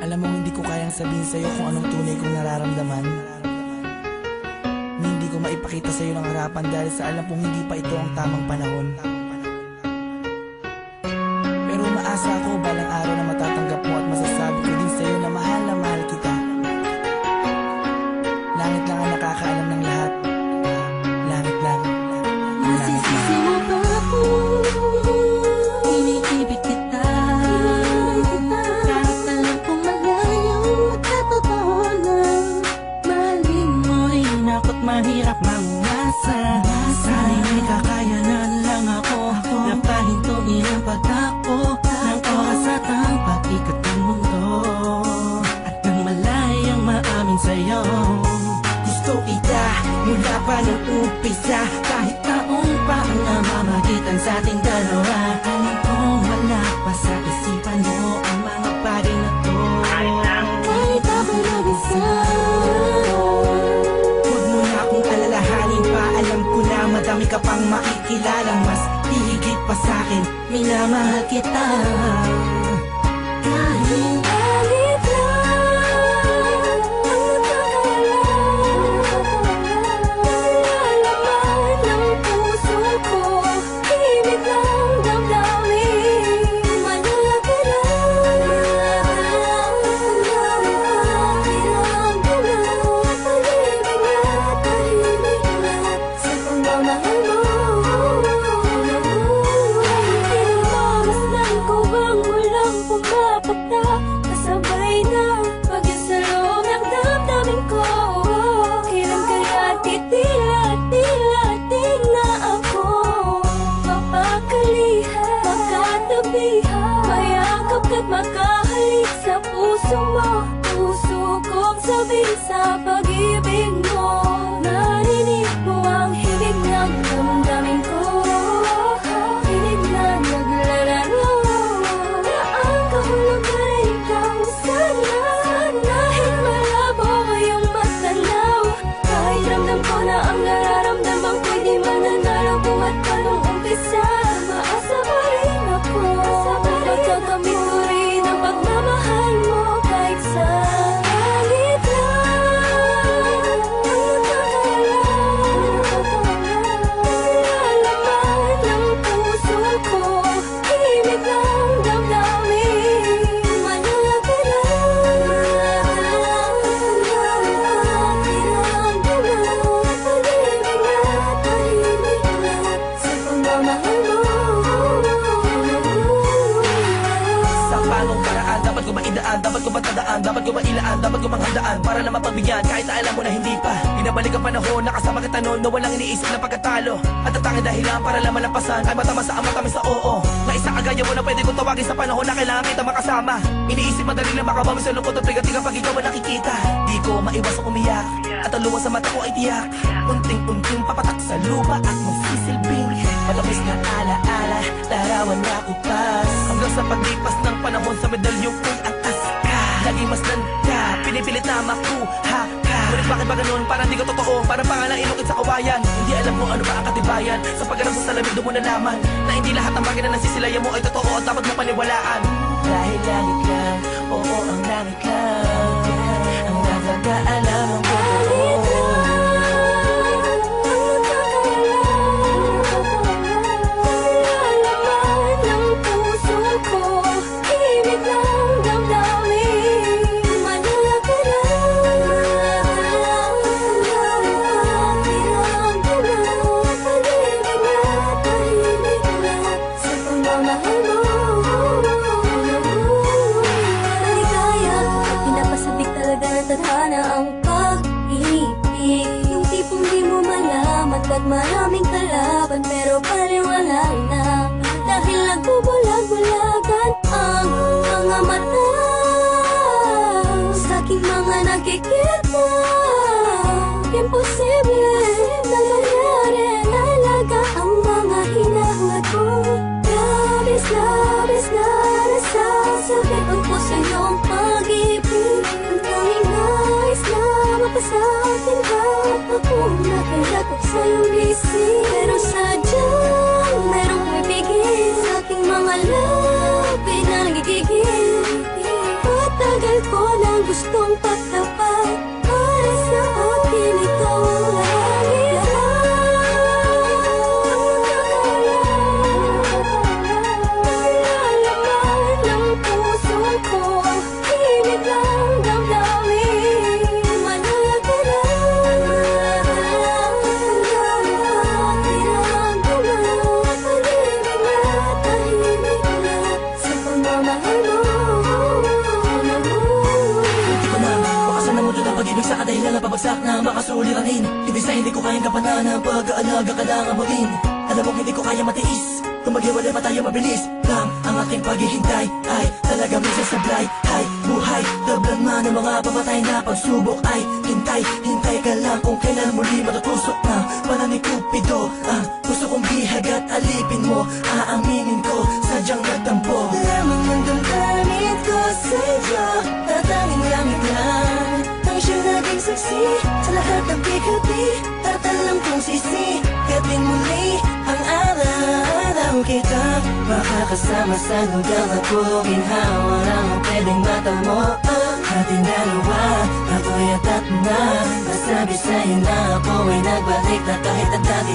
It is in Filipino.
Alam mo, hindi ko kayang sabihin sa'yo kung anong tunay kong nararamdaman. Hindi ko maipakita sa'yo ng harapan dahil sa alam kong hindi pa ito ang tamang panahon. Pero umaasa ako balang araw na matatanggap mo at masasabi ko din sa'yo na mahal kita. Langit lang ang nakakaalam ng lahat. Langit lang. Masisisi mo ba ako? Iniibig kita. Kahit alam kong malayo at katotohanan, mahalin mo ay nako't mahirap mangasa. Sana'y may kakayanan lang ako na pahintuin ang pagtakbo ng oras at ang pag-ikot ng mundo. At nang malayang maamin sa'yo, gusto kita mula pa nung umpisa. Kahit taong pa ang namamagitan sa ating dalawa, alam kong wala pa sa isipan mo ang mga bagay na to. Kahit ako nag-isa, huwag mo na akong alalahanin pa. Alam ko na madami ka pang makikilala, mas hihigit pa sa'kin, minamahal kita. Kahit galit lang ang nagkakalaman ng puso ko, himig ng damdamin, malaki lang bilang dulo, tahimik na tahimik lahat sa pagmamahal mo. Masdan ko bang walang pumapagta, kasabay na pag-isalong ng damdamin ko. Kailan kaya titila na ako mapakalihan, magkatabihan, mayakap ka't makahalik sa puso mo. Puso kong sabihin sa pag-ibig mo, narinig mo ang himig ng damdamin ko. Hinig na naglalaro na ang kahulugan ay ikaw. Sana kahit malabo ngayong matanaw, kahit ramdam ko na ang nararamdaman ko'y di mananalo. Buhat pa nung umpisa, maasa pa rin ako. Pagkakamit ko rin ang pagmamahal mo kahit sa galit lang ang nagkakalaman ng puso ko, himig ng damdamin, malaki lang bilang dulo, tahimik lahat sa pagmamahal mo. Sa paanong paraan, dapat ko ba idaan, dapat ko ba tandaan, dapat ko ba ilaan, dapat ko bang handaan para na mapagbigyan kahit na alam mo na hindi pa. Binabalik ang panahon, nakasama kita noon na walang iniisip na pagkatalo. At ang tanging dahilan para lang malampasan ay matamasa ang matamis sa oo. Na isang agaya mo na pwede kong tawagin sa panahon na kailangan kita makasama. Iniisip madali lang makabawi sa lungkot at bigatig kapag ikaw ang nakikita. Di ko maiwasang umiyak at ang luha sa mata ko ay tiyak. Unting-unting papatak sa lupa at magsisilbing matamis na alaala, larawan na kupas. Hanggang sa paglipas ng panahon sa medalyong ko'y atas ka. Laging masdan ka, pinipilit na makuha ka. Ngunit bakit ba ganun? Parang di ka totoo, parang pangalang inukit sa kawayan. Hindi alam mo ano ba ang katibayan. Sa pagganap sa lamig doon mo nalaman na hindi lahat ng bagay na nasisilayan mo ay totoo at dapat mo paniwalaan. Dahil langit lang, oo ang langit lang ang nakakaalam ng totoo. gustong pagtapat. Para sa akin ikaw ang langit. Nalalaman ng puso ko, init ng damdamin. Manahal ka na. Sa pagmamahal mo. Hindi ko na makasan na mundo ng pag-ibig sa kadahilan na pabagsak na makasuliranin. Hindi sa hindi ko kayang kapanan ng pag-aalaga ka lang abagin. Alam mo hindi ko kaya matiis, kung maghiwalay pa tayo mabilis lang ang aking paghihintay. Ay talaga minsan sablay, ay buhay tablan man ng mga pamatay na pagsubok. Ay hintay, hintay ka lang kung kailan muli matutusok na para ni Cupido. Gusto kong bihag at alipin mo, aaminin ko sadyang nagtampo. Lamang ng damdamin ko sa'yo, tatanging langit lang ang siya naging saksi sa lahat ng bigati. Tatalang kong sisi, gatin muli ang araw kita. Makakasama sa lugar na puro ginhawa lang ang pwedeng mata mo. Ating dalawa, ako'y atat na nasabi sa'yo na ako ay nagbalik na kahit ang dati.